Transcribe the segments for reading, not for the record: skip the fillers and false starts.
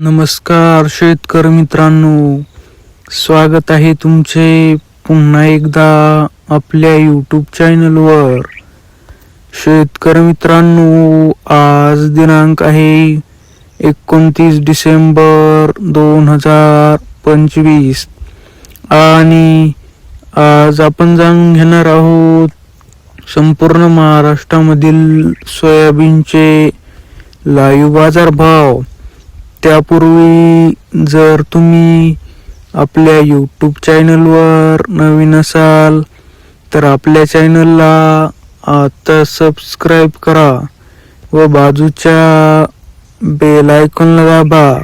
नमस्कार शेतकरी मित्रांनो, स्वागत आहे तुमचे पुन्हा एकदा आपल्या यूट्यूब चॅनलवर. शेतकरी मित्रांनो, आज दिनांक आहे 29 डिसेंबर 2025 आणि आज आपण जाणून घेणार आहोत संपूर्ण महाराष्ट्रामधील सोयाबीनचे लाईव्ह बाजार भाव. त्यापूर्वी जर तुम्ही आपल्या यूट्यूब चॅनलवर नवीन असाल तर आपल्या चॅनलला आता सबस्क्राईब करा व बाजूच्या बेल आयकॉनला दाबा,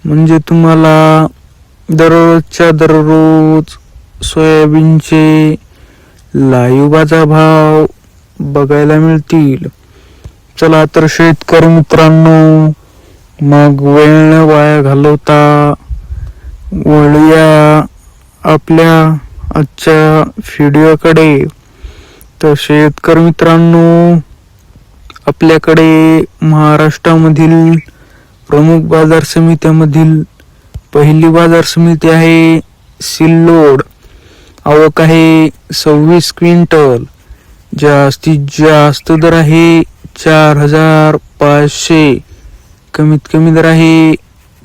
म्हणजे तुम्हाला दररोजच्या दररोज सोयाबीनचे लाईव्ह बाजार भाव बघायला मिळतील. चला तर शेतकरी मित्रांनो, मग वेळ न वाया घालवता वळूया आपल्या आजच्या व्हिडिओकडे. तर शेतकरी मित्रांनो, आपल्याकडे महाराष्ट्रामधील प्रमुख बाजार समित्यामधील पहिली बाजार समिती आहे सिल्लोड. आवक आहे 26 क्विंटल. जास्तीत जास्त दर आहे 4,500. कमीत कमी दर आहे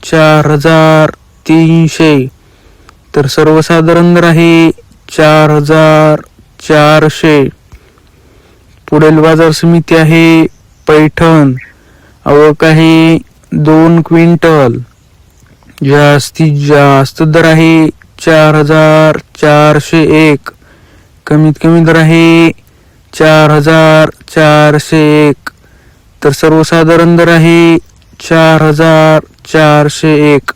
4,300. तर सर्वसाधारण दर आहे 4,400. पुढील बाजार समिती आहे पैठण. आवक आहे 2 क्विंटल. जास्तीत जास्त दर आहे 4,401. कमीत कमी दर आहे 4,401. तर सर्वसाधारण दर आहे 4,401.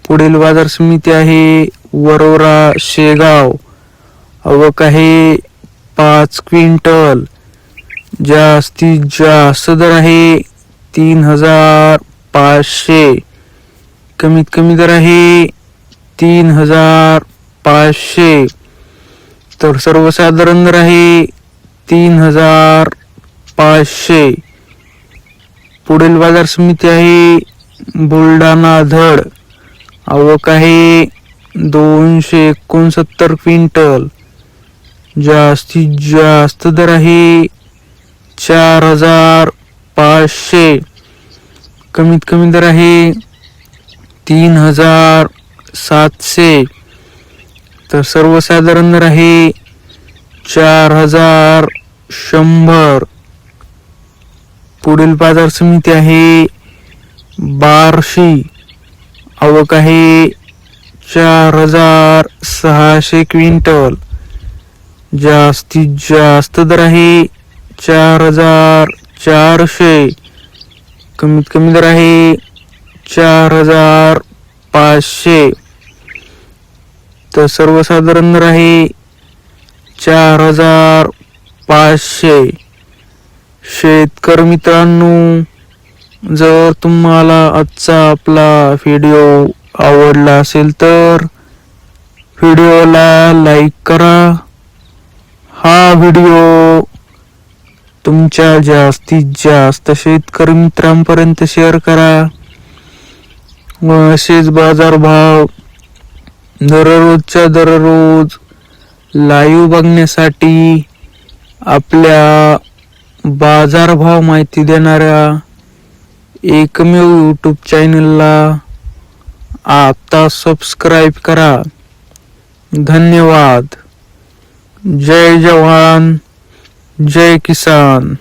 पुढील बाजार समिती आहे वरोरा शेगाव. आवक आहे 5 क्विंटल. जास्तीत जास्त दर आहे 3,500. कमीत कमी दर आहे 3,500. तर सर्वसाधारण दर आहे 3,500. पुढील बाजार समिती आहे बुलढाणा धड. आवक आहे 269 क्विंटल. जास्तीत जास्त दर आहे 4,500. कमीत कमी दर आहे 3,700. तर सर्वसाधारण दर आहे 4,100. पुढील बाजार समिती आहे बार्शी. आवक आहे 4,600 क्विंटल. जास्तीत जास्त दर आहे 4,400. कमीत कमी दर आहे 4,500. तर सर्वसाधारण दर आहे 4,500. शेतकरी मित्रांनो, जर तुम्हाला आजचा आपला व्हिडिओ आवडला असेल तर व्हिडिओला लाईक करा. हा व्हिडिओ तुमच्या जास्तीत जास्त शेतकरी मित्रांपर्यंत शेअर करा व असेच बाजारभाव दररोजच्या दररोज लाईव्ह बघण्यासाठी आपल्या बाजारभाव माहिती देणाऱ्या एकमेव यूट्यूब चॅनलला आता सबस्क्राईब करा. धन्यवाद. जय जवान, जय किसान.